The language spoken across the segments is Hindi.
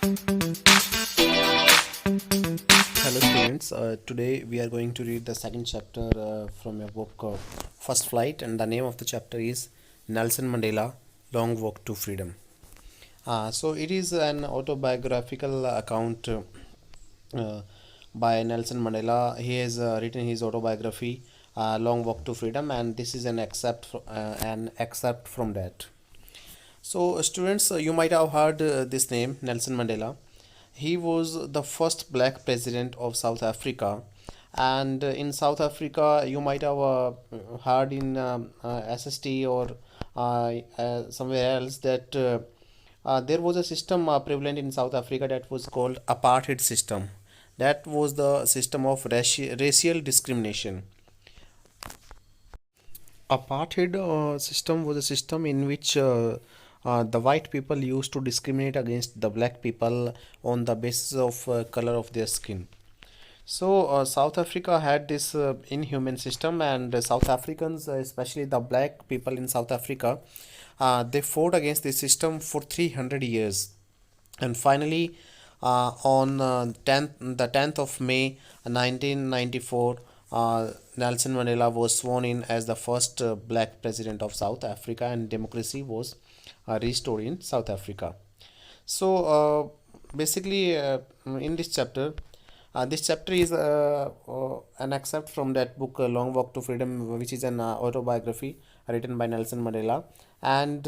Hello students, today we are going to read the second chapter from your book First Flight, and the name of the chapter is Nelson Mandela Long Walk to Freedom. So it is an autobiographical account uh, by Nelson Mandela. He has written his autobiography Long Walk to Freedom, and this is an excerpt from that. So, students, you might have heard this name, Nelson Mandela. He was the first black president of South Africa, and in South Africa, you might have heard in SST or somewhere else that there was a system prevalent in South Africa that was called apartheid system. That was the system of racial discrimination. Apartheid system was a system in which the white people used to discriminate against the black people on the basis of color of their skin. So South Africa had this inhuman system, and South Africans, especially the black people in South Africa, they fought against this system for 300 years, and finally, on 10th of May 1994, Nelson Mandela was sworn in as the first black president of South Africa, and democracy was restored in South Africa. So basically, in this chapter is an excerpt from that book, Long Walk to Freedom, which is an autobiography written by Nelson Mandela. And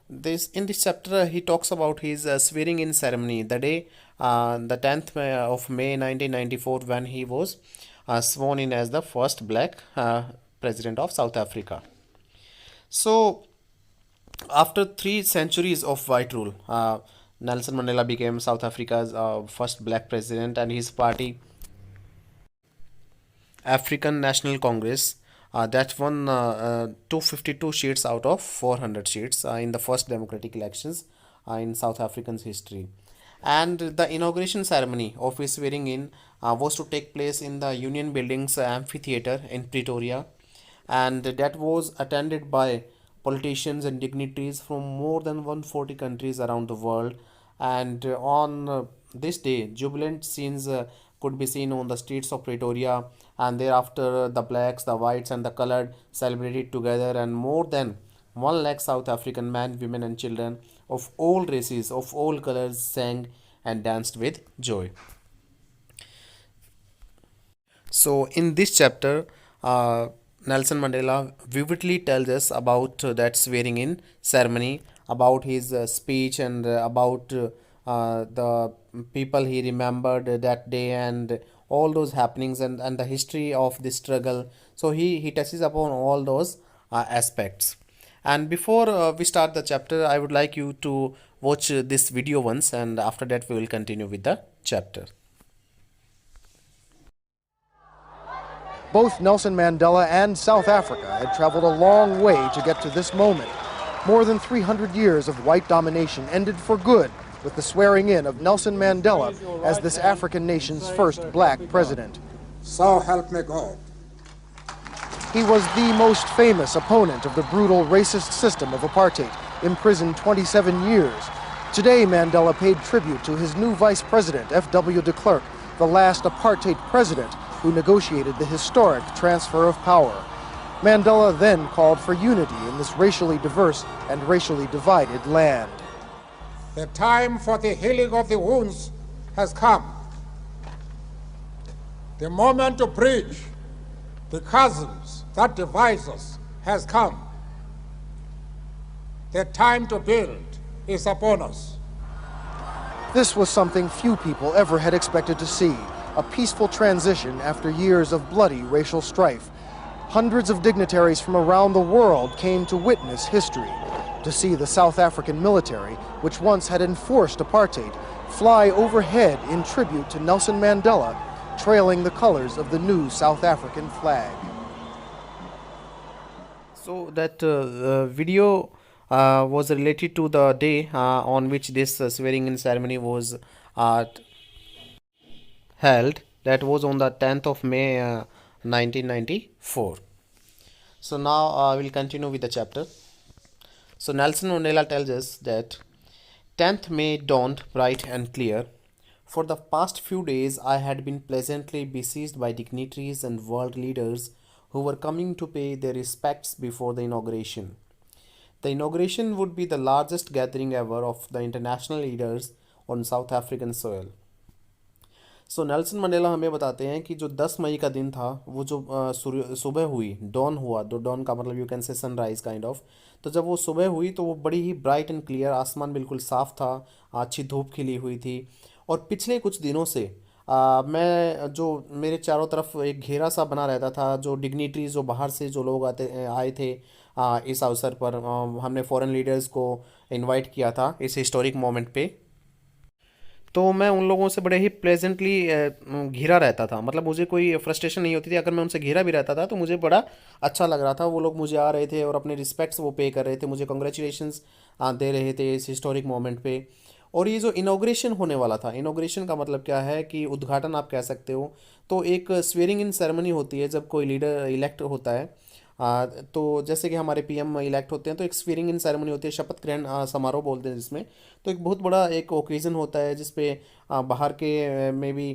this in this chapter, he talks about his swearing in ceremony, the day, the 10th of May 1994, when he was sworn in as the first black president of South Africa. So, after 3 centuries of white rule, Nelson Mandela became South Africa's first black president, and his party, African National Congress, that won 252 seats out of 400 seats in the first democratic elections in South African's history. And the inauguration ceremony of his swearing in was to take place in the Union Buildings amphitheater in Pretoria, and that was attended by politicians and dignitaries from more than 140 countries around the world. And on this day, jubilant scenes could be seen on the streets of Pretoria, and thereafter, the blacks, the whites, and the colored celebrated together, and more than 1 lakh South African men, women, and children of all races, of all colors sang and danced with joy. So, in this chapter, Nelson Mandela vividly tells us about that swearing in ceremony, about his speech, and about the people he remembered that day, and all those happenings, and the history of this struggle. So, he touches upon all those aspects. And before we start the chapter, I would like you to watch this video once, and after that, we will continue with the chapter. Both Nelson Mandela and South Africa had traveled a long way to get to this moment. More than 300 years of white domination ended for good with the swearing in of Nelson Mandela as this African nation's first black president. So help me God. He was the most famous opponent of the brutal racist system of apartheid, imprisoned 27 years. Today, Mandela paid tribute to his new vice president, F.W. de Klerk, the last apartheid president who negotiated the historic transfer of power. Mandela then called for unity in this racially diverse and racially divided land. The time for the healing of the wounds has come. The moment to bridge the chasms that divide us has come. The time to build is upon us. This was something few people ever had expected to see, a peaceful transition after years of bloody racial strife. Hundreds of dignitaries from around the world came to witness history, to see the South African military, which once had enforced apartheid, fly overhead in tribute to Nelson Mandela, trailing the colors of the new South African flag. So that video was related to the day on which this swearing in ceremony was held. That was on the 10th of May 1994. So now we'll continue with the chapter. So Nelson Mandela tells us that 10th May dawned bright and clear. For the past few days, I had been pleasantly besieged by dignitaries and world leaders who were coming to pay their respects before the inauguration. The inauguration would be the largest gathering ever of the international leaders on South African soil. So Nelson Mandela हमें बताते हैं कि जो 10 मई का दिन था वो जो सूर्य सुबह हुई डॉन हुआ, तो डॉन का मतलब यू कैन से सनराइज काइंड ऑफ। तो जब वो सुबह हुई तो वो बड़ी ही ब्राइट एंड क्लियर, आसमान बिल्कुल साफ था, अच्छी धूप खिली हुई थी। और पिछले कुछ दिनों से मैं जो मेरे चारों तरफ एक घेरा सा बना रहता था, जो डिग्निटरीज जो बाहर से जो लोग आए थे इस अवसर पर, हमने फॉरेन लीडर्स को इनवाइट किया था इस हिस्टोरिक मोमेंट पे। तो मैं उन लोगों से बड़े ही प्लेजेंटली घिरा रहता था, मतलब मुझे कोई फ्रस्ट्रेशन नहीं होती थी। अगर मैं उनसे घिरा भी रहता था तो मुझे बड़ा अच्छा लग रहा था। वो लोग मुझे आ रहे थे और अपने रिस्पेक्ट्स वो पे कर रहे थे, मुझे कॉन्ग्रेचुलेशंस दे रहे थे इस हिस्टोरिक मोमेंट पे। और ये जो इनॉग्रेशन होने वाला था, इनॉग्रेशन का मतलब क्या है कि उद्घाटन आप कह सकते हो। तो एक स्वेरिंग इन सेरेमनी होती है जब कोई लीडर इलेक्ट होता है। तो जैसे कि हमारे पीएम इलेक्ट होते हैं तो एक स्वीरिंग इन सेरेमनी होती है, शपथ ग्रहण समारोह बोलते हैं जिसमें। तो एक बहुत बड़ा एक ओकेज़न होता है जिसपे बाहर के में भी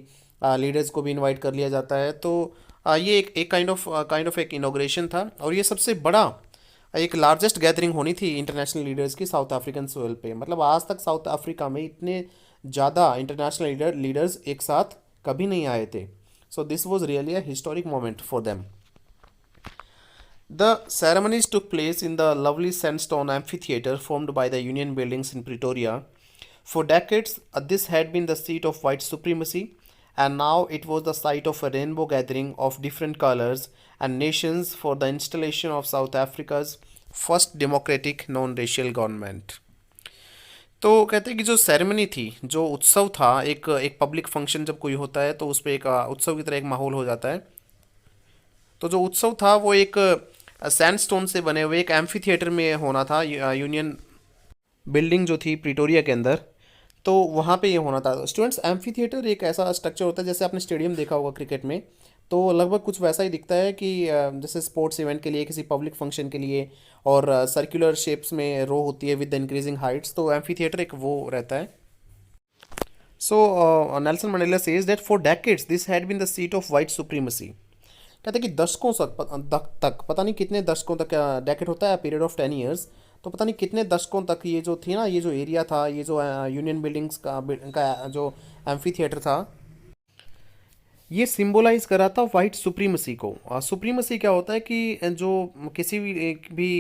लीडर्स को भी इनवाइट कर लिया जाता है। तो ये एक काइंड ऑफ एक इनॉग्रेशन था, और ये सबसे बड़ा एक लार्जेस्ट गैदरिंग होनी थी इंटरनेशनल लीडर्स की साउथ अफ्रीकन सोइल पे। मतलब आज तक साउथ अफ्रीका में इतने ज़्यादा इंटरनेशनल लीडर्स एक साथ कभी नहीं आए थे। So this was really a historic moment for them. The ceremonies took place in the lovely sandstone amphitheatre formed by the Union buildings in Pretoria. For decades, this had been the seat of white supremacy, and now it was the site of a rainbow gathering of different colors and nations for the installation of South Africa's first democratic non-racial government. तो कहते हैं कि जो सेरेमनी थी, जो उत्सव था, एक पब्लिक फंक्शन जब कोई होता है तो उस पर एक उत्सव की तरह एक माहौल हो जाता है। तो जो उत्सव था वो एक सैंडस्टोन से बने हुए एक एम्फी थिएटर में होना था, यूनियन बिल्डिंग जो थी प्रिटोरिया के अंदर। तो वहाँ पे ये होना था। स्टूडेंट्स, एम्फी थिएटर एक ऐसा स्ट्रक्चर होता है, जैसे आपने स्टेडियम देखा होगा क्रिकेट में, तो लगभग कुछ वैसा ही दिखता है कि जैसे स्पोर्ट्स इवेंट के लिए, किसी पब्लिक फंक्शन के लिए, और सर्कुलर शेप्स में रो होती है विद द इंक्रीजिंग हाइट्स। तो एम्फी थिएटर एक वो रहता है। So Nelson Mandela says that for decades this had been the seat of white supremacy. कहते हैं कि दशकों तक पता नहीं कितने दशकों तक, डेकेड होता है पीरियड ऑफ 10 ईयर्स, तो पता नहीं कितने दशकों तक ये जो थी ना, ये जो एरिया था, ये जो यूनियन बिल्डिंग्स का जो एम्फी थिएटर था, ये सिंबलाइज कर रहा था वाइट सुप्रीमसी को। सुप्रीमसी क्या होता है कि जो किसी भी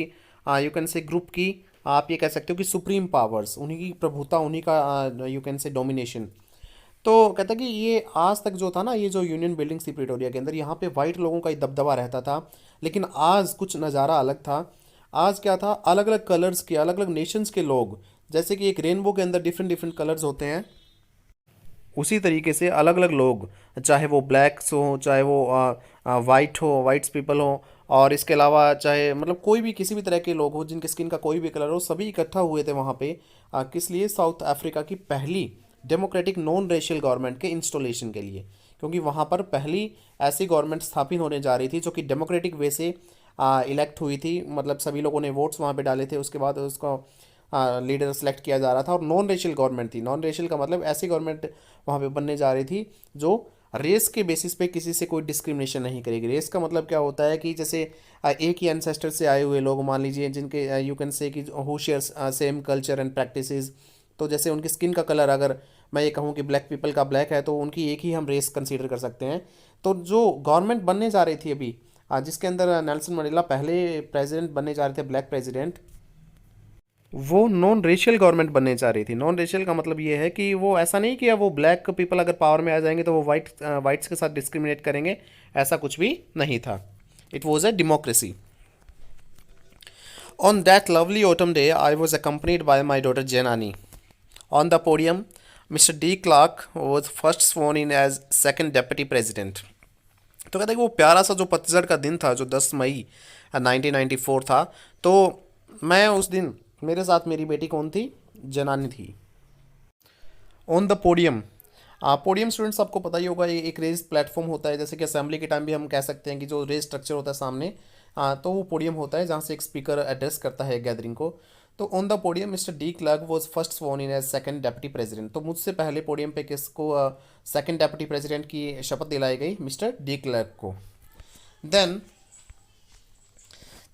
यू कैन से ग्रुप की, आप ये कह सकते हो कि सुप्रीम पावर्स, उन्हीं की प्रभुता, उन्हीं का यू कैन से डोमिनेशन। तो कहता है कि ये आज तक जो था ना, ये जो यूनियन बिल्डिंग थी प्रिटोरिया के अंदर, यहाँ पे वाइट लोगों का ही दबदबा रहता था। लेकिन आज कुछ नज़ारा अलग था। आज क्या था, अलग अलग कलर्स के, अलग अलग नेशंस के लोग, जैसे कि एक रेनबो के अंदर डिफरेंट डिफरेंट कलर्स होते हैं, उसी तरीके से अलग अलग लोग, चाहे वो ब्लैक्स हो, चाहे वो वाइट हो, वाइट्स पीपल हो, और इसके अलावा चाहे मतलब कोई भी किसी भी तरह के लोग हो जिनके स्किन का कोई भी कलर हो, सभी इकट्ठा हुए थे वहाँ पे। किस लिए? साउथ अफ्रीका की पहली डेमोक्रेटिक नॉन रेशियल गवर्नमेंट के इंस्टॉलेशन के लिए। क्योंकि वहाँ पर पहली ऐसी गवर्नमेंट स्थापित होने जा रही थी जो कि डेमोक्रेटिक वे से इलेक्ट हुई थी। मतलब सभी लोगों ने वोट्स वहाँ पे डाले थे, उसके बाद उसको लीडर सेलेक्ट किया जा रहा था, और नॉन रेशियल गवर्नमेंट थी। नॉन रेशियल का मतलब ऐसी गवर्नमेंट वहाँ पे बनने जा रही थी जो रेस के बेसिस पे किसी से कोई डिस्क्रिमिनेशन नहीं करेगी। रेस का मतलब क्या होता है कि जैसे एक ही एंसेस्टर से आए हुए लोग, मान लीजिए, जिनके यू कैन से कि who shares same culture and practices. तो जैसे उनकी स्किन का कलर, अगर मैं ये कहूँ कि ब्लैक पीपल का ब्लैक है, तो उनकी एक ही हम रेस कंसीडर कर सकते हैं। तो जो गवर्नमेंट बनने जा रही थी अभी, जिसके अंदर नेल्सन मंडेला पहले प्रेसिडेंट बनने जा रहे थे, ब्लैक प्रेसिडेंट, वो नॉन रेशियल गवर्नमेंट बनने जा रही थी। नॉन रेशियल का मतलब ये है कि वो ऐसा नहीं कि वो ब्लैक पीपल अगर पावर में आ जाएंगे तो वो वाइट्स के साथ डिस्क्रिमिनेट करेंगे, ऐसा कुछ भी नहीं था। It was a democracy. On that lovely autumn day, I was accompanied by my daughter Janani. On the podium, Mr. D. Clark was first sworn in as second deputy president. तो कहते हैं कि वो प्यारा सा जो पतझड़ का दिन था, जो 10 मई 1994 था, तो मैं उस दिन, मेरे साथ मेरी बेटी कौन थी? जनानी थी। On the podium, podium students आपको पता ही होगा, ये एक रेज प्लेटफॉर्म होता है, जैसे कि असेंबली के टाइम भी हम कह सकते हैं कि जो रेज स्ट्रक्चर होता है सामने, तो वो पोडियम होता है जहाँ से एक स्पीकर एड्रेस करता है गैदरिंग को। तो on the podium mister de Klerk was first sworn in as second deputy president. तो मुझसे पहले पोडियम पे किसको सेकंड डेप्यूटी प्रेसिडेंट की शपथ दिलाई गई? मिस्टर डी क्लर्क को। देन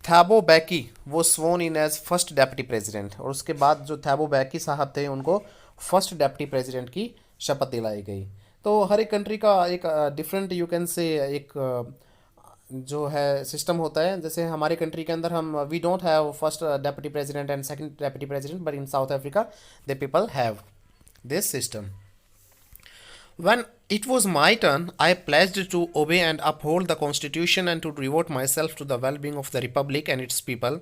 थैबो बैकी वो स्वोन इन एज फर्स्ट डेप्यूटी प्रेसिडेंट, और उसके बाद जो थैबो बैकी साहब थे उनको फर्स्ट डेप्यूटी प्रेसिडेंट की शपथ दिलाई गई। तो हर एक कंट्री का एक डिफरेंट यू कैन से एक जो है सिस्टम होता है। जैसे हमारे कंट्री के अंदर हम we don't have first deputy president and second deputy president, but in South Africa the people have this system. When it was my turn, I pledged to obey and uphold the Constitution and to devote myself to the well-being of the Republic and its people.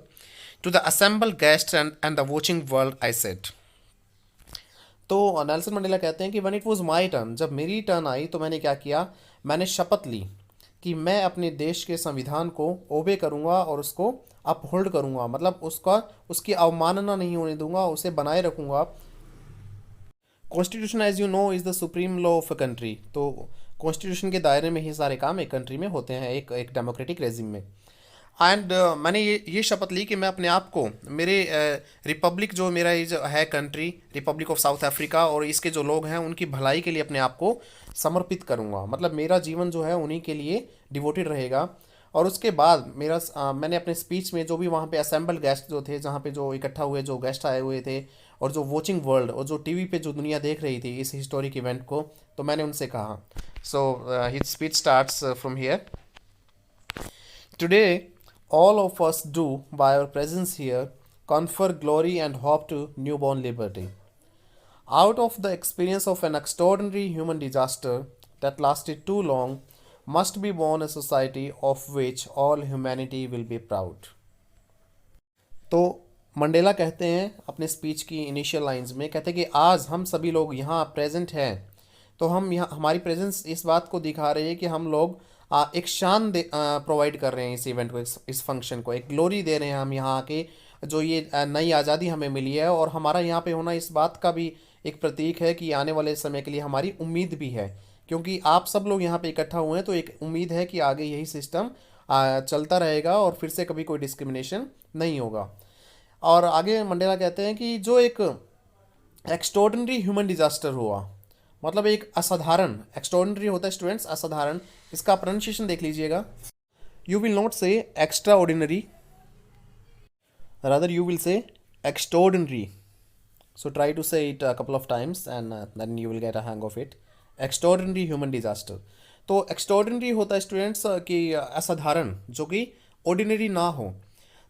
To the assembled guests and the watching world, I said. तो नेल्सन मंडेला कहते हैं कि when it was my turn, जब मेरी टर्न आई तो मैंने क्या किया? मैंने शपथ ली कि मैं अपने देश के संविधान को ओबे करूँगा और उसको अपहोल्ड करूँगा, मतलब उसकी अवमानना नहीं होने दूंगा, उसे बनाए रखूँगा। Constitution as you know is the supreme law of a country. तो कॉन्स्टिट्यूशन के दायरे में ही सारे काम एक कंट्री में होते हैं, एक डेमोक्रेटिक रेजिम में। एंड मैंने ये शपथ ली कि मैं अपने आप को मेरे रिपब्लिक जो मेरा ये जो है country, Republic of south Africa, और इसके जो लोग हैं उनकी भलाई के लिए अपने आप को समर्पित करूँगा। मतलब मेरा जीवन जो है उन्हीं के लिए डिवोटेड रहेगा। और उसके बाद मैंने अपने स्पीच में जो भी वहाँ पे असेंबल गेस्ट जो थे, जहाँ पे जो इकट्ठा हुए जो गेस्ट आए हुए थे, और जो वॉचिंग वर्ल्ड और जो टीवी पे जो दुनिया देख रही थी इस हिस्टोरिक इवेंट को, तो मैंने उनसे कहा। So his speech starts from here. Today all of us do by our presence here confer glory and hope to newborn liberty. Out of the experience of an extraordinary human disaster that lasted too long must be born a society of which all humanity will be proud. तो मंडेला कहते हैं अपने स्पीच की इनिशियल लाइंस में, कहते हैं कि आज हम सभी लोग यहाँ प्रेजेंट हैं, तो हम यहाँ हमारी प्रेजेंस इस बात को दिखा रही है कि हम लोग एक शान प्रोवाइड कर रहे हैं इस इवेंट को, इस फंक्शन को, एक ग्लोरी दे रहे हैं हम यहाँ के जो ये नई आज़ादी हमें मिली है। और हमारा यहाँ पे होना इस बात का भी एक प्रतीक है कि आने वाले समय के लिए हमारी उम्मीद भी है, क्योंकि आप सब लोग यहाँ पे इकट्ठा हुए हैं, तो एक उम्मीद है कि आगे यही सिस्टम चलता रहेगा और फिर से कभी कोई डिस्क्रिमिनेशन नहीं होगा। और आगे मंडेला कहते हैं कि जो एक एक्स्ट्रॉर्डिनरी ह्यूमन डिजास्टर हुआ, मतलब एक असाधारण, एक्स्ट्रॉर्डिनरी होता है स्टूडेंट्स असाधारण, इसका प्रोनाउंसिएशन देख लीजिएगा। You will not say extra ordinary, rather you will say extraordinary. So try to say it a couple of times and then you will get a hang of it. Extraordinary human disaster, तो एक्स्ट्रॉर्डिनरी होता है स्टूडेंट्स कि असाधारण, जो कि ऑर्डिनरी ना हो।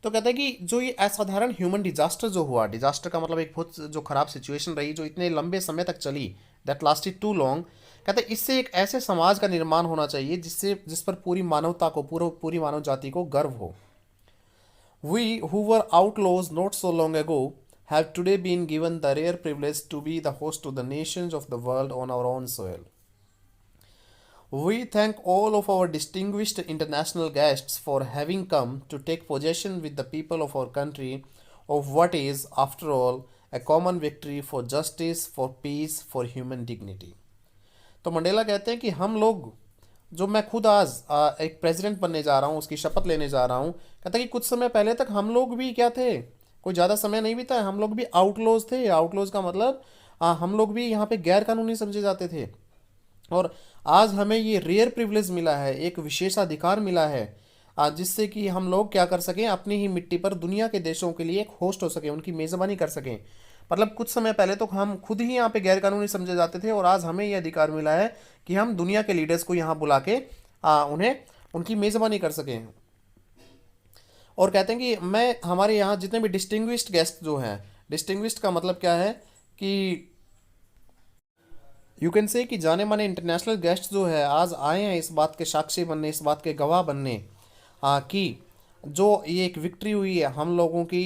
तो कहते हैं कि जो ये असाधारण ह्यूमन डिजास्टर जो हुआ, डिजास्टर का मतलब एक बहुत जो खराब सिचुएशन रही जो इतने लंबे समय तक चली, दैट लास्टेड टू लॉन्ग, कहते हैं इससे एक ऐसे समाज का निर्माण होना चाहिए जिस पर पूरी मानवता को, पूरी मानव जाति को गर्व हो। We who were outlaws not so long ago have today been given the rare privilege to be the host to the nations of the world on our own soil. We thank all of our distinguished international guests for having come to take possession with the people of our country of what is, after all, a common victory for justice, for peace, for human dignity. तो मंडेला कहते हैं कि हम लोग, जो मैं खुद आज एक प्रेसिडेंट बनने जा रहा हूँ, उसकी शपथ लेने जा रहा हूँ, कहता है कि कुछ समय पहले तक हम लोग भी क्या थे, कोई ज़्यादा समय नहीं बीता है, हम लोग भी आउटलॉज थे। आउटलॉज का मतलब हम लोग भी यहाँ पे गैर कानूनी समझे जाते थे, और आज हमें ये रेयर प्रिविलेज मिला है, एक विशेषाधिकार मिला है, जिससे कि हम लोग क्या कर सकें, अपनी ही मिट्टी पर दुनिया के देशों के लिए एक होस्ट हो सकें, उनकी मेज़बानी कर सकें। मतलब कुछ समय पहले तो हम खुद ही यहाँ पे गैर कानूनी समझे जाते थे, और आज हमें ये अधिकार मिला है कि हम दुनिया के लीडर्स को यहाँ बुला के उन्हें उनकी मेज़बानी कर सकें। और कहते हैं कि मैं हमारे यहाँ जितने भी डिस्टिंग्विश्ड गेस्ट जो हैं, डिस्टिंग्विश्ड का मतलब क्या है कि यू कैन से कि जाने माने इंटरनेशनल गेस्ट जो है आज आए हैं इस बात के साक्षी बनने, इस बात के गवाह बनने कि जो ये एक विक्ट्री हुई है हम लोगों की,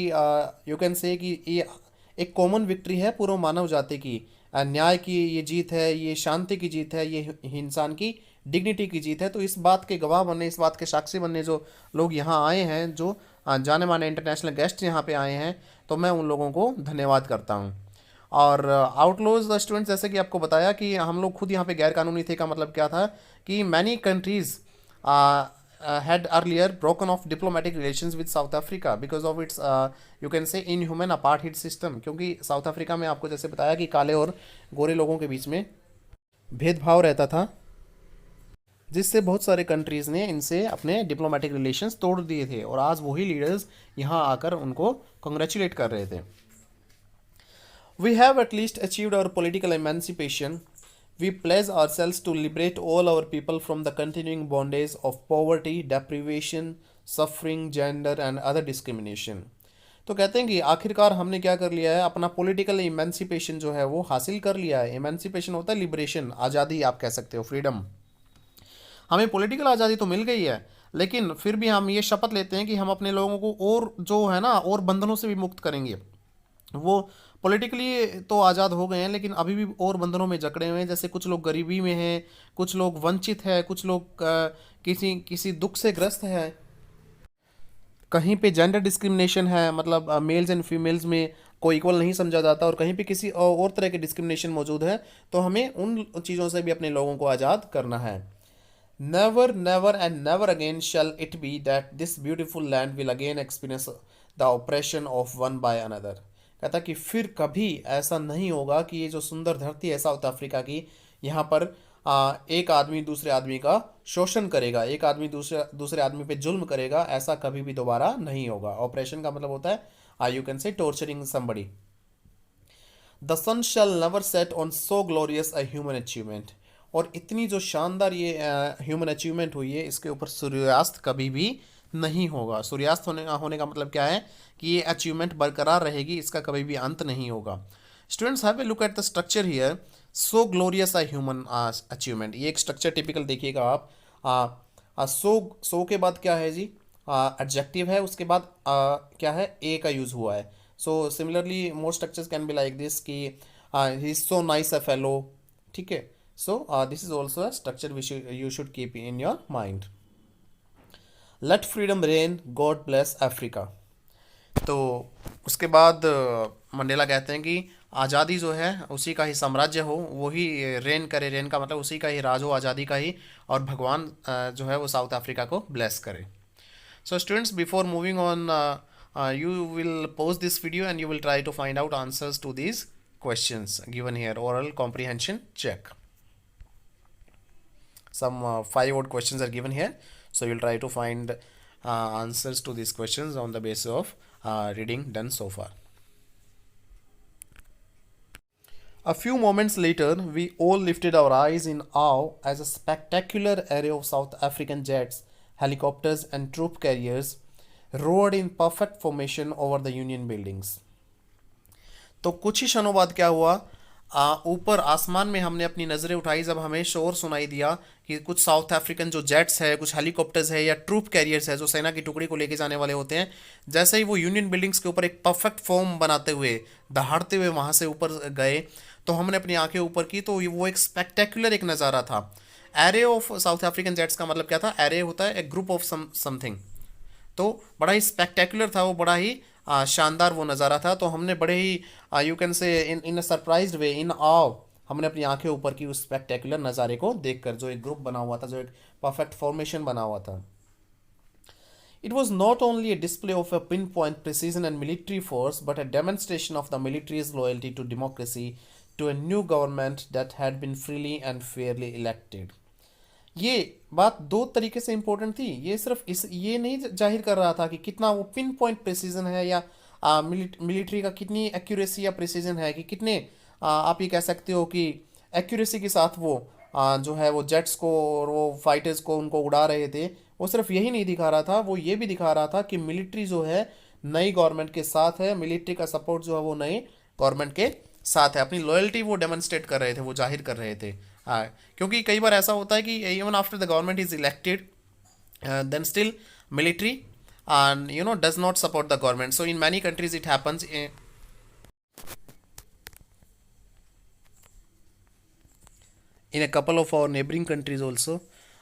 यू कैन से कि ये एक कॉमन विक्ट्री है पूर्व मानव जाति की, न्याय की ये जीत है, ये शांति की जीत है, ये इंसान की डिग्निटी की जीत है। तो इस बात के गवाह बनने, इस बात के साक्षी बनने जो लोग यहाँ आए हैं, जो जाने माने इंटरनेशनल गेस्ट यहाँ पे आए हैं, तो मैं उन लोगों को धन्यवाद करता हूँ। और आउटलॉज द स्टूडेंट्स, जैसे कि आपको बताया कि हम लोग खुद यहाँ पे गैर कानूनी थे, का मतलब क्या था कि many countries had earlier broken off diplomatic relations with South Africa because of its you can say inhuman apartheid system, क्योंकि साउथ अफ्रीका में आपको जैसे बताया कि काले और गोरे लोगों के बीच में भेदभाव रहता था, जिससे बहुत सारे कंट्रीज़ ने इनसे अपने डिप्लोमेटिक रिलेशंस तोड़ दिए थे, और आज वही लीडर्स यहाँ आकर उनको कंग्रेचुलेट कर रहे थे. We have at least achieved our political emancipation. We pledge ourselves to liberate all our people from the continuing bondage of poverty, deprivation, suffering, gender and other discrimination. तो कहते हैं कि आखिरकार हमने क्या कर लिया है, अपना पॉलिटिकल इमेंसिपेशन जो है वो हासिल कर लिया है. इमेंसिपेशन होता है लिबरेशन, आज़ादी आप कह सकते हो, फ्रीडम. हमें पॉलिटिकल आज़ादी तो मिल गई है, लेकिन फिर भी हम ये शपथ लेते हैं कि हम अपने लोगों को और जो है ना और बंधनों से भी मुक्त करेंगे. वो पॉलिटिकली तो आज़ाद हो गए हैं, लेकिन अभी भी और बंधनों में जकड़े हुए हैं. जैसे कुछ लोग गरीबी में हैं, कुछ लोग वंचित हैं, कुछ लोग किसी किसी दुख से ग्रस्त हैं, कहीं पे जेंडर डिस्क्रिमिनेशन है, मतलब मेल्स एंड फीमेल्स में को इक्वल नहीं समझा जाता, और कहीं पे किसी और तरह के डिस्क्रिमिनेशन मौजूद है. तो हमें उन चीज़ों से भी अपने लोगों को आज़ाद करना है. Never, never and never again shall it be that this beautiful land will again experience the oppression of one by another. कहता कि फिर कभी ऐसा नहीं होगा कि ये जो सुंदर धरती है साउथ अफ्रीका की, यहाँ पर एक आदमी दूसरे आदमी का शोषण करेगा, एक आदमी दूसरे आदमी पे जुल्म करेगा. ऐसा कभी भी दोबारा नहीं होगा. ऑपरेशन का मतलब होता है you can say torturing somebody. The sun shall never set on so glorious a human achievement. और इतनी जो शानदार ये ह्यूमन अचीवमेंट हुई है, इसके ऊपर सूर्यास्त कभी भी नहीं होगा. सूर्यास्त होने का मतलब क्या है कि ये अचीवमेंट बरकरार रहेगी, इसका कभी भी अंत नहीं होगा. Students have a look at the structure here. So glorious a human achievement, ये एक स्ट्रक्चर टिपिकल देखिएगा आप. सो के बाद क्या है जी, एडजेक्टिव है, उसके बाद क्या है, ए का यूज़ हुआ है. So similarly more structures can be like this कि he is so nice a fellow. ठीक है. So this is also a structure you should keep in your mind. Let freedom reign. God bless Africa. तो उसके बाद मंडेला कहते हैं कि आज़ादी जो है उसी का ही साम्राज्य हो, वही रेन करे. रेन का मतलब उसी का ही राज हो, आज़ादी का ही, और भगवान जो है वो साउथ अफ्रीका को ब्लेस करे. So students, before moving on, you will pause this video and you will try to find out answers to these questions given here. Oral comprehension check. Some 5 odd questions are given here, so you'll try to find answers to these questions on the basis of reading done so far. A few moments later, we all lifted our eyes in awe as a spectacular array of South African jets, helicopters and troop carriers roared in perfect formation over the Union buildings. तो कुछ ही क्षणों बाद क्या हुआ, ऊपर आसमान में हमने अपनी नज़रें उठाई जब हमें शोर सुनाई दिया कि कुछ साउथ अफ्रीकन जो जेट्स है, कुछ हेलीकॉप्टर्स है या ट्रूप कैरियर्स है जो सेना की टुकड़ी को लेके जाने वाले होते हैं, जैसे ही वो यूनियन बिल्डिंग्स के ऊपर एक परफेक्ट फॉर्म बनाते हुए दहाड़ते हुए वहाँ से ऊपर गए, तो हमने अपनी आंखें ऊपर की तो वो एक स्पेक्टेकुलर एक नज़ारा था. Array of south African jets का मतलब क्या था, एरे होता है एक ग्रुप ऑफ समथिंग. तो बड़ा ही स्पेक्टेकुलर था वो, बड़ा ही शानदार वो नज़ारा था. तो हमने बड़े ही यू कैन से इन अ सरप्राइज्ड वे, इन आव, हमने अपनी आंखें ऊपर की उस स्पेक्टेकुलर नज़ारे को देखकर, जो एक ग्रुप बना हुआ था, जो एक परफेक्ट फॉर्मेशन बना हुआ था. It was not only a display of a pinpoint precision and military force, but a demonstration of the military's loyalty to democracy, to a new government that had been freely and fairly elected. ये बात दो तरीके से इम्पोर्टेंट थी. ये सिर्फ ये नहीं जाहिर कर रहा था कि कितना वो पिन पॉइंट प्रिसीजन है, या मिलिट्री का कितनी एक्यूरेसी या प्रिसीजन है, कि कितने आप ये कह सकते हो कि एक्यूरेसी के साथ वो जो है वो जेट्स को और वो फाइटर्स को उनको उड़ा रहे थे. वो सिर्फ यही नहीं दिखा रहा था, वो ये भी दिखा रहा था कि मिलिट्री जो है नई गवर्नमेंट के साथ है, मिलिट्री का सपोर्ट जो है वो नई गवर्नमेंट के साथ है. अपनी लॉयल्टी वो डेमोन्स्ट्रेट कर रहे थे, वो जाहिर कर रहे थे. हाँ, क्योंकि कई बार ऐसा होता है कि even after the government is elected then still military does not support the government. So in many countries it happens. In a couple of our neighboring countries also,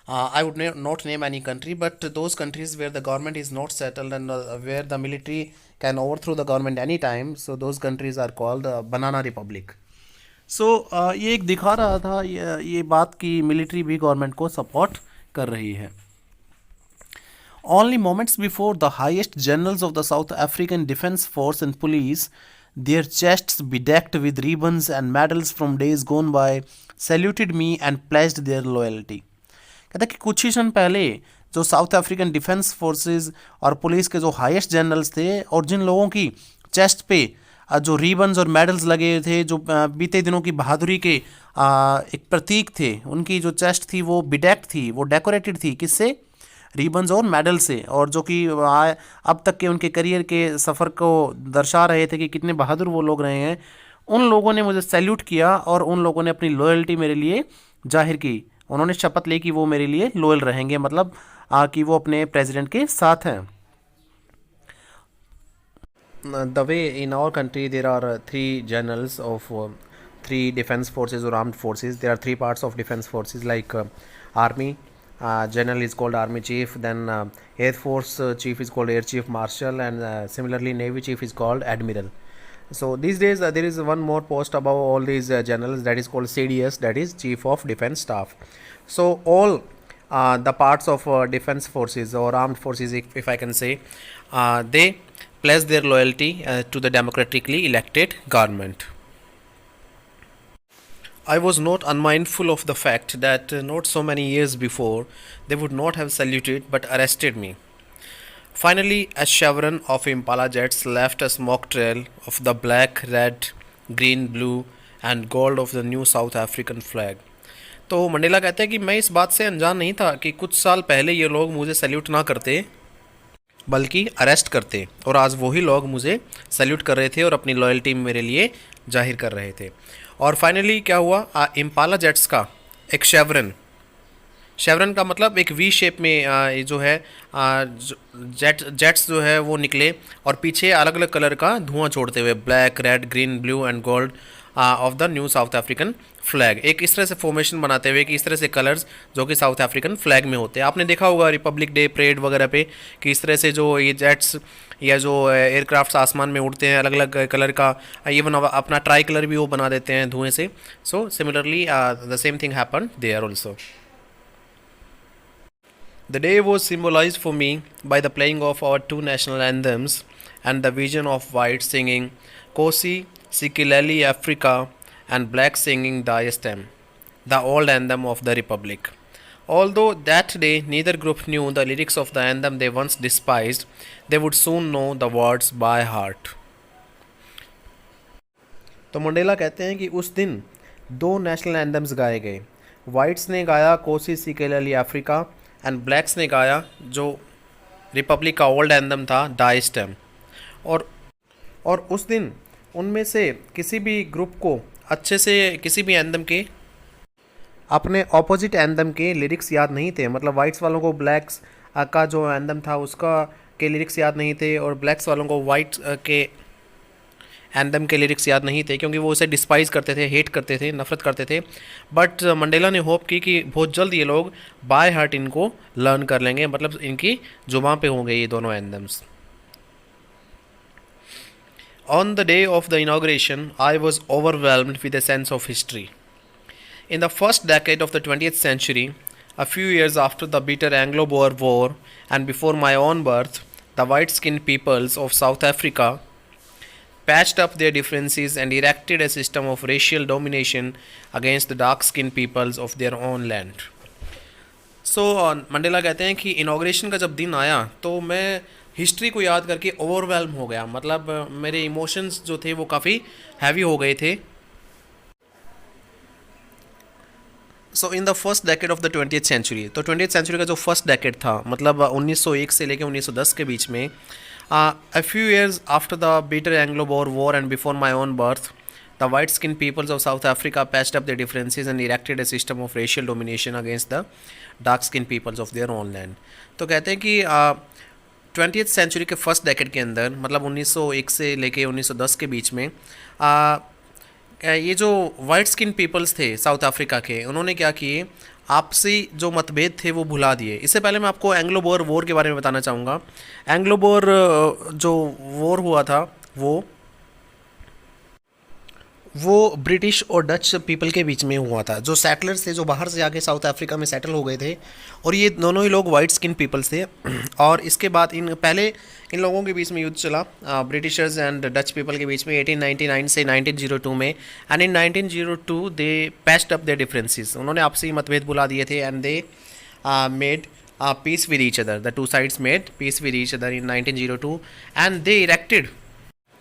I would not name any country, but those countries where the government is not settled and where the military can overthrow the government anytime, so those countries are called banana republic. So ये एक दिखा रहा था ये बात कि मिलिट्री भी गवर्नमेंट को सपोर्ट कर रही है. Only moments before, the highest generals of the South African Defence Force and police, their chests bedecked with ribbons and medals from days gone by, saluted me and pledged their loyalty. कहता है कि कुछ ही क्षण पहले जो साउथ अफ्रीकन डिफेंस फोर्सेस और पुलिस के जो हाईएस्ट जनरल्स थे और जिन लोगों की चेस्ट पे जो रिबन्स और मेडल्स लगे थे, जो बीते दिनों की बहादुरी के एक प्रतीक थे, उनकी जो चेस्ट थी वो बिडेक्ट थी, वो डेकोरेटेड थी किससे? रिबन्स और मेडल से, और जो कि अब तक के उनके करियर के सफ़र को दर्शा रहे थे कि कितने बहादुर वो लोग रहे हैं। उन लोगों ने मुझे सैल्यूट किया और उन लोगों ने अपनी लॉयल्टी मेरे लिए जाहिर की। उन्होंने शपथ ली कि वो मेरे लिए लॉयल रहेंगे, मतलब कि वो अपने प्रेसिडेंट के साथ हैं। The way in our country there are three generals of three defense forces or armed forces. There are three parts of defense forces like army. General is called army chief. Then air force chief is called air chief marshal, and similarly navy chief is called admiral. So these days there is one more post above all these generals, that is called CDS, that is chief of defense staff. So all the parts of defense forces or armed forces, if I can say, they pledge their loyalty to the democratically elected government. I was not unmindful of the fact that not so many years before they would not have saluted but arrested me. Finally, a chevron of Impala jets left a smoke trail of the black, red, green, blue and gold of the new South African flag. तो मंडेला कहते हैं कि मैं इस बात से अनजान नहीं था कि कुछ साल पहले ये लोग मुझे सैल्यूट ना करते बल्कि अरेस्ट करते, और आज वही लोग मुझे सैल्यूट कर रहे थे और अपनी लॉयल्टी मेरे लिए जाहिर कर रहे थे। और फाइनली क्या हुआ, इम्पाला जेट्स का एक शेवरन का मतलब एक वी शेप में ये जो है जेट्स जो है वो निकले और पीछे अलग अलग कलर का धुआं छोड़ते हुए, black, red, green, blue and gold of the new south African flag, एक इस तरह से फॉर्मेशन बनाते हुए कि इस तरह से कलर्स जो कि साउथ अफ्रीकन फ्लैग में होते हैं। आपने देखा होगा रिपब्लिक डे परेड वगैरह पे कि इस तरह से जो ये जेट्स या जो एयरक्राफ्ट्स आसमान में उड़ते हैं अलग अलग कलर का, इवन अपना ट्राई कलर भी वो बना देते हैं धुएं से। So similarly the same thing happen there also. The day was symbolized for me by the playing of our two national anthems and the vision of white singing Kosi Sikileli Africa and black singing Diastem, the old anthem of the Republic. Although that day neither group knew the lyrics of the anthem they once despised, they would soon know the words by heart. तो मंडेला कहते हैं कि उस दिन दो नेशनल एंथम्स गाए गए। वाइट्स ने गाया कोसी सिकेलली अफ्रीका एंड ब्लैक्स ने गाया जो रिपब्लिक का ओल्ड एंथम था डाइस्टेम। और उस दिन उनमें से किसी भी ग्रुप को अच्छे से किसी भी एंथम के अपने ऑपोजिट एंथम के लिरिक्स याद नहीं थे, मतलब वाइट्स वालों को ब्लैक्स का जो एंथम था उसका के लिरिक्स याद नहीं थे और ब्लैक्स वालों को वाइट के एंथम के लिरिक्स याद नहीं थे, क्योंकि वो उसे डिस्पाइज करते थे, हेट करते थे, नफरत करते थे। बट मंडेला ने होप की कि बहुत जल्द ये लोग बाय हार्ट इनको लर्न कर लेंगे, मतलब इनकी जुबान पे होंगे ये दोनों anthems. On the day of the inauguration, I was overwhelmed with a sense of history. In the first decade of the 20th century, a few years after the bitter Anglo-Boer War and before my own birth, the white-skinned peoples of South Africa patched up their differences and erected a system of racial domination against the dark-skinned peoples of their own land. So, Mandela कहते हैं कि इनाग्रेशन का जब दिन आया तो मैं हिस्ट्री को याद करके ओवरवेल्म हो गया, मतलब मेरे इमोशंस जो थे वो काफ़ी हैवी हो गए थे। So in the first decade of the 20th century, तो 20th सेंचुरी का जो फर्स्ट डेकेड था, मतलब 1901 से लेकर 1910 के बीच में, a few years after the bitter Anglo-Boer War and before my own birth, the white-skinned peoples of South Africa patched up their differences and erected a system of racial domination against the dark-skinned peoples of their own land. तो कहते हैं कि 20th सेंचुरी के फर्स्ट डेकेड के अंदर, मतलब 1901 से लेके 1910 के बीच में, ये जो वाइट स्किन पीपल्स थे साउथ अफ्रीका के, उन्होंने क्या किए, आपसी जो मतभेद थे वो भुला दिए। इससे पहले मैं आपको एंग्लो बोर वॉर के बारे में बताना चाहूँगा। एंग्लो बोर जो वॉर हुआ था वो ब्रिटिश और डच पीपल के बीच में हुआ था। जो सेटलर्स थे, जो बाहर से आके साउथ अफ्रीका में सेटल हो गए थे, और ये दोनों ही लोग वाइट स्किन पीपल्स थे। और इसके बाद इन लोगों के बीच में युद्ध चला, ब्रिटिशर्स एंड डच पीपल के बीच में 1899 से 1902 में। And in 1902 they patched up there differences. उन्होंने आपसी मतभेद बुला दिए थे, and they made peace with each other. The two sides made peace with each other in 1902, and they erected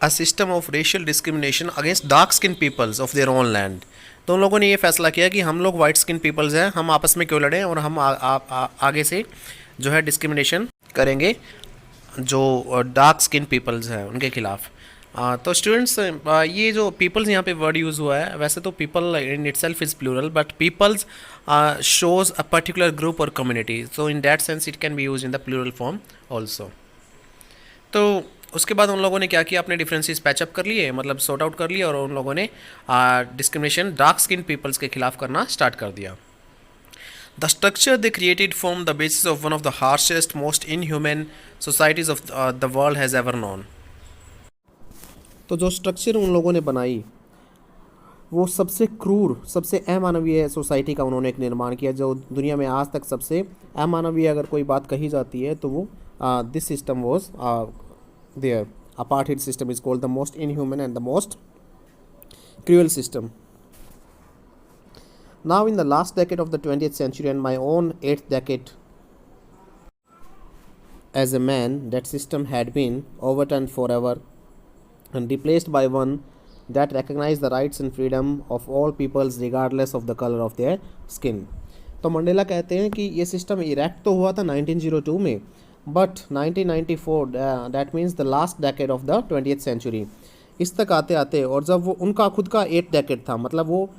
a system of racial discrimination against dark skinned peoples of their own land. तो उन लोगों ने ये फैसला किया कि हम लोग वाइट स्किन पीपल्स हैं, हम आपस में क्यों लड़ें, और हम आगे से जो है डिस्क्रिमिनेशन करेंगे जो डार्क स्किन पीपल्स हैं उनके खिलाफ। तो स्टूडेंट्स, ये जो पीपल्स यहाँ पे वर्ड यूज़ हुआ है, वैसे तो people in itself is plural, but peoples shows a particular group और community, so in that sense it can be use in the plural form also. तो उसके बाद उन लोगों ने क्या किया, अपने डिफरेंसेस पैचअप कर लिए, मतलब सॉर्ट आउट कर लिए, और उन लोगों ने डिस्क्रिमिनेशन डार्क स्किन पीपल्स के खिलाफ करना स्टार्ट कर दिया। The structure they created formed the basis of one of the harshest, most inhuman societies of the world has ever known. तो जो स्ट्रक्चर उन लोगों ने बनाई, वो सबसे क्रूर, सबसे अमानवीय सोसाइटी का उन्होंने एक निर्माण किया, जो दुनिया में आज तक सबसे अमानवीय अगर कोई बात कही जाती है तो वो this system was there. Apartheid system is called the most inhuman and the most cruel system. Now, in the last decade of the 20th century and my own 8th decade as a man, that system had been overturned forever and replaced by one that recognized the rights and freedom of all peoples regardless of the color of their skin. तो मंडेला कहते हैं कि ये सिस्टम इरेक्ट तो हुआ था 1902 में, but 1994 that means the last decade of the 20th century, इस तक आते आते, और जब वो उनका खुद का 8th डेकेड था, मतलब वो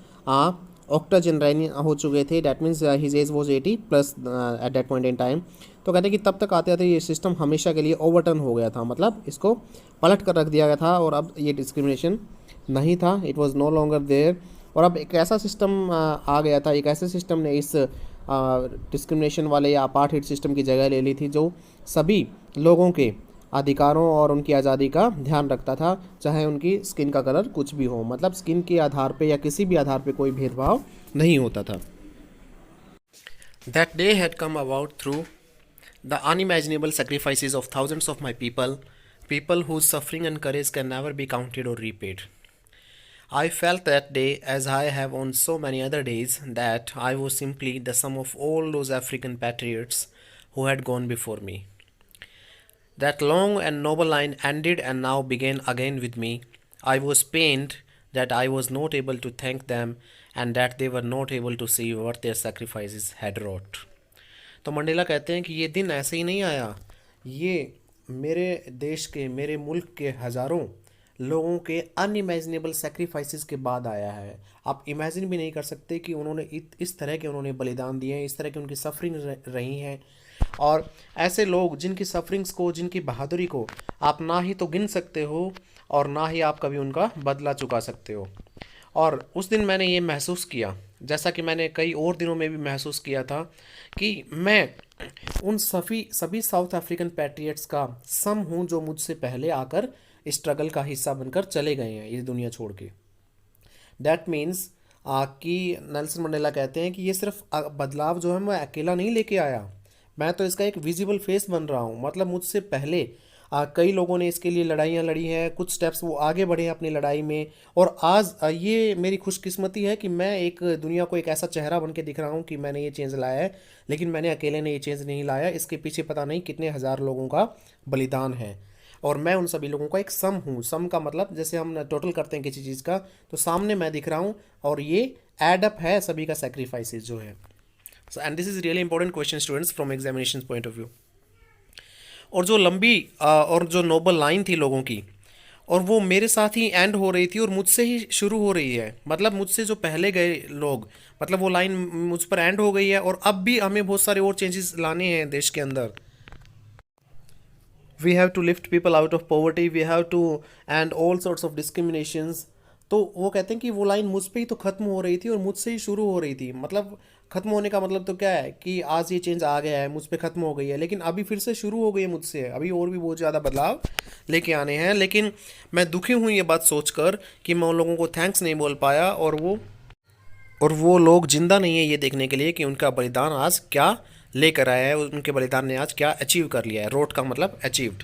ऑक्टाजेनराइन हो चुके थे, that means his age was 80 plus at that point in time. तो कहते हैं कि तब तक आते आते ये सिस्टम हमेशा के लिए ओवरटर्न हो गया था, मतलब इसको पलट कर रख दिया गया था, और अब ये डिस्क्रिमिनेशन नहीं था, it was no longer there. और अब एक ऐसा सिस्टम आ गया था, एक ऐसे सिस्टम ने इस डिस्क्रिमिनेशन वाले या अपार्टहाइड सिस्टम की जगह ले ली थी, जो सभी लोगों के अधिकारों और उनकी आज़ादी का ध्यान रखता था, चाहे उनकी स्किन का कलर कुछ भी हो, मतलब स्किन के आधार पे या किसी भी आधार पे कोई भेदभाव नहीं होता था। That day had come about through the unimaginable sacrifices of thousands of my people whose suffering and courage can never be counted or repaid. I felt that day, as I have on so many other days, that I was simply the sum of all those African patriots who had gone before me. That long and noble line ended and now began again with me. I was pained that I was not able to thank them and that they were not able to see what their sacrifices had wrought. तो मंडेला कहते हैं कि ये दिन ऐसे ही नहीं आया, ये मेरे देश के, मेरे मुल्क के हज़ारों लोगों के अनइमेजिनेबल सेक्रीफाइसेस के बाद आया है। आप इमेजिन भी नहीं कर सकते कि उन्होंने इस तरह के उन्होंने बलिदान दिए हैं, इस तरह की उनकी सफरिंग रही हैं, और ऐसे लोग जिनकी सफरिंग्स को, जिनकी बहादुरी को आप ना ही तो गिन सकते हो और ना ही आप कभी उनका बदला चुका सकते हो। और उस दिन मैंने ये महसूस किया, जैसा कि मैंने कई और दिनों में भी महसूस किया था, कि मैं उन सभी साउथ अफ्रीकन पैट्रियट्स का सम हूँ जो मुझसे पहले आकर स्ट्रगल का हिस्सा बनकर चले गए हैं इस दुनिया छोड़ के। दैट मीन्स कि नेल्सन मंडेला कहते हैं कि ये सिर्फ बदलाव जो है मैं अकेला नहीं लेके आया, मैं तो इसका एक विजिबल फेस बन रहा हूँ। मतलब मुझसे पहले कई लोगों ने इसके लिए लड़ाइयाँ लड़ी हैं, कुछ स्टेप्स वो आगे बढ़े हैं अपनी लड़ाई में, और आज ये मेरी खुशकिस्मती है कि मैं एक दुनिया को एक ऐसा चेहरा बन के दिख रहा हूँ कि मैंने ये चेंज लाया है। लेकिन मैंने अकेले ने ये चेंज नहीं लाया, इसके पीछे पता नहीं कितने हज़ार लोगों का बलिदान है, और मैं उन सभी लोगों का एक सम हूँ। सम का मतलब जैसे हम टोटल करते हैं किसी चीज़ का, तो सामने मैं दिख रहा हूँ, और ये एड अप है सभी का सेक्रीफाइसेस जो है। So and this is really important question students from examination point of view. और जो लंबी और जो नोबल लाइन थी लोगों की, और वो मेरे साथ ही एंड हो रही थी और मुझसे ही शुरू हो रही है, मतलब मुझसे जो पहले गए लोग, मतलब वो लाइन मुझ पर एंड हो गई है, और अब भी हमें बहुत सारे और चेंजेस लाने हैं देश के अंदर। We have to lift people out of poverty, we have to end all sorts of discriminations. तो वो कहते हैं कि वो लाइन मुझ पे ही तो ख़त्म हो रही थी और मुझसे ही शुरू हो रही थी, मतलब खत्म होने का मतलब तो क्या है कि आज ये चेंज आ गया है, मुझ पे खत्म हो गई है, लेकिन अभी फिर से शुरू हो गई है मुझसे, अभी और भी बहुत ज़्यादा बदलाव लेके आने हैं। लेकिन मैं दुखी हूँ ये बात सोचकर कि मैं उन लोगों को थैंक्स नहीं बोल पाया, और वो लोग जिंदा नहीं है ये देखने के लिए कि उनका बलिदान आज क्या लेकर आया है, उनके बलिदान ने आज क्या अचीव कर लिया है। रोट का मतलब अचीव्ड।